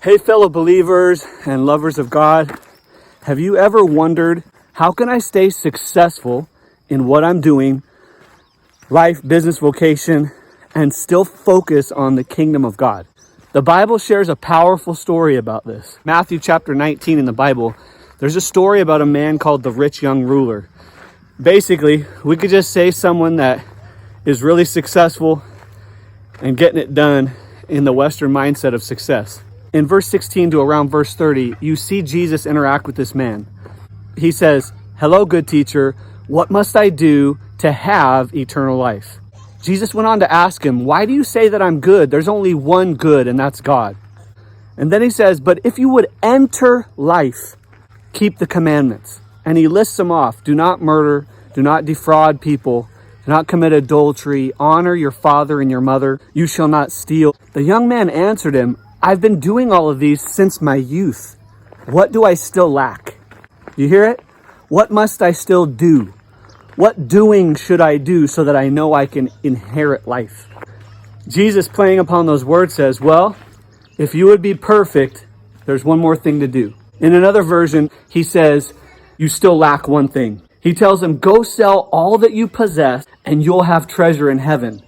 Hey, fellow believers and lovers of God, have you ever wondered, how can I stay successful in what I'm doing, life, business, vocation, and still focus on the kingdom of God? The Bible shares a powerful story about this. Matthew chapter 19 in the Bible, there's a story about a man called the rich young ruler. Basically, we could just say someone that is really successful and getting it done in the Western mindset of success. In verse 16 to around verse 30, you see Jesus interact with this man. He says, "Hello, good teacher. What must I do to have eternal life?" Jesus went on to ask him, "Why do you say that I'm good? There's only one good, and that's God." And then he says, "But if you would enter life, keep the commandments." And he lists them off. Do not murder, do not defraud people, do not commit adultery, honor your father and your mother, you shall not steal. The young man answered him, "I've been doing all of these since my youth. What do I still lack?" You hear it? What must I still do? What doing should I do so that I know I can inherit life? Jesus, playing upon those words, says, well, if you would be perfect, there's one more thing to do. In another version, he says, you still lack one thing. He tells him, go sell all that you possess and you'll have treasure in heaven.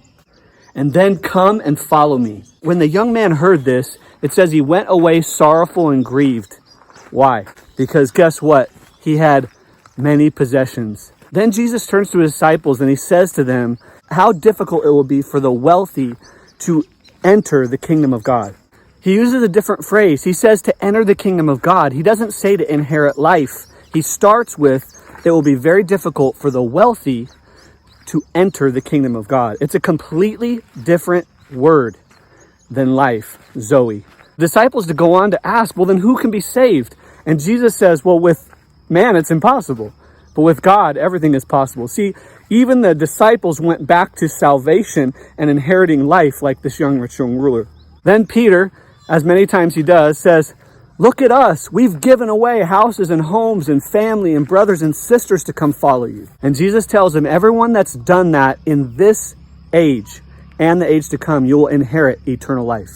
And then come and follow me. When the young man heard this, it says he went away sorrowful and grieved. Why? Because guess what? He had many possessions. Then Jesus turns to his disciples and he says to them how difficult it will be for the wealthy to enter the kingdom of God. He uses a different phrase. He says to enter the kingdom of God. He doesn't say to inherit life. He starts with, it will be very difficult for the wealthy to enter the kingdom of God. It's a completely different word than life, Zoe. Disciples to go on to ask, well, then who can be saved? And Jesus says, well, with man, it's impossible. But with God, everything is possible. See, even the disciples went back to salvation and inheriting life like this rich young ruler. Then Peter, as many times he does, says, look at us. We've given away houses and homes and family and brothers and sisters to come follow you. And Jesus tells him, everyone that's done that in this age and the age to come, you will inherit eternal life.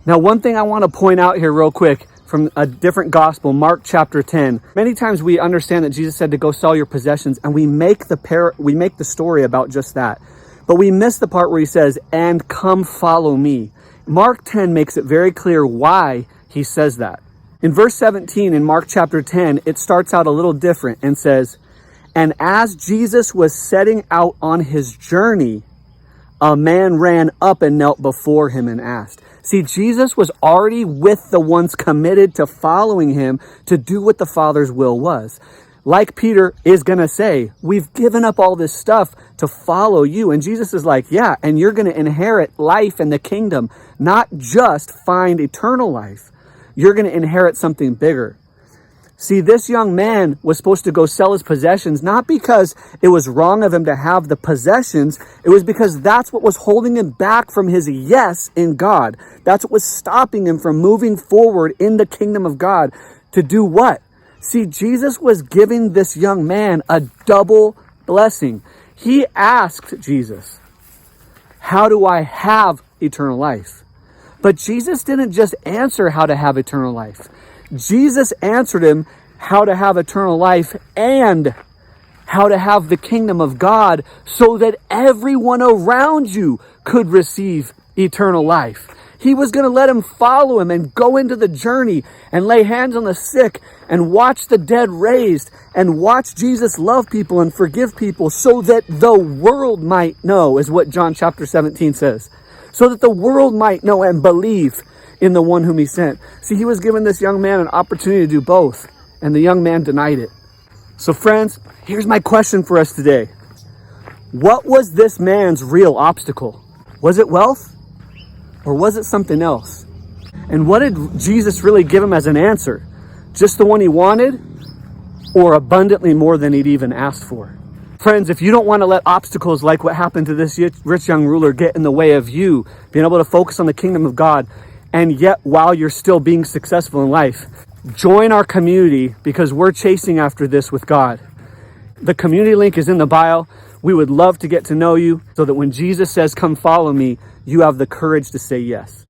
Now, one thing I want to point out here real quick from a different gospel, Mark chapter 10. Many times we understand that Jesus said to go sell your possessions, and we make the story about just that. But we miss the part where he says, and come follow me. Mark 10 makes it very clear why he says that. In verse 17 in Mark chapter 10, it starts out a little different and says, and as Jesus was setting out on his journey, a man ran up and knelt before him and asked. See, Jesus was already with the ones committed to following him to do what the Father's will was. Like Peter is going to say, we've given up all this stuff to follow you. And Jesus is like, yeah, and you're going to inherit life in the kingdom, not just find eternal life. You're going to inherit something bigger. See, this young man was supposed to go sell his possessions, not because it was wrong of him to have the possessions. It was because that's what was holding him back from his yes in God. That's what was stopping him from moving forward in the kingdom of God. To do what? See, Jesus was giving this young man a double blessing. He asked Jesus, how do I have eternal life? But Jesus didn't just answer how to have eternal life. Jesus answered him how to have eternal life and how to have the kingdom of God so that everyone around you could receive eternal life. He was going to let him follow him and go into the journey and lay hands on the sick and watch the dead raised and watch Jesus love people and forgive people so that the world might know, is what John chapter 17 says. So that the world might know and believe in the one whom he sent. See, he was giving this young man an opportunity to do both, and the young man denied it. So friends, here's my question for us today. What was this man's real obstacle? Was it wealth? Or was it something else? And what did Jesus really give him as an answer? Just the one he wanted? Or abundantly more than he'd even asked for? Friends, if you don't want to let obstacles like what happened to this rich young ruler get in the way of you being able to focus on the kingdom of God, and yet while you're still being successful in life, join our community because we're chasing after this with God. The community link is in the bio. We would love to get to know you so that when Jesus says, come follow me, you have the courage to say yes.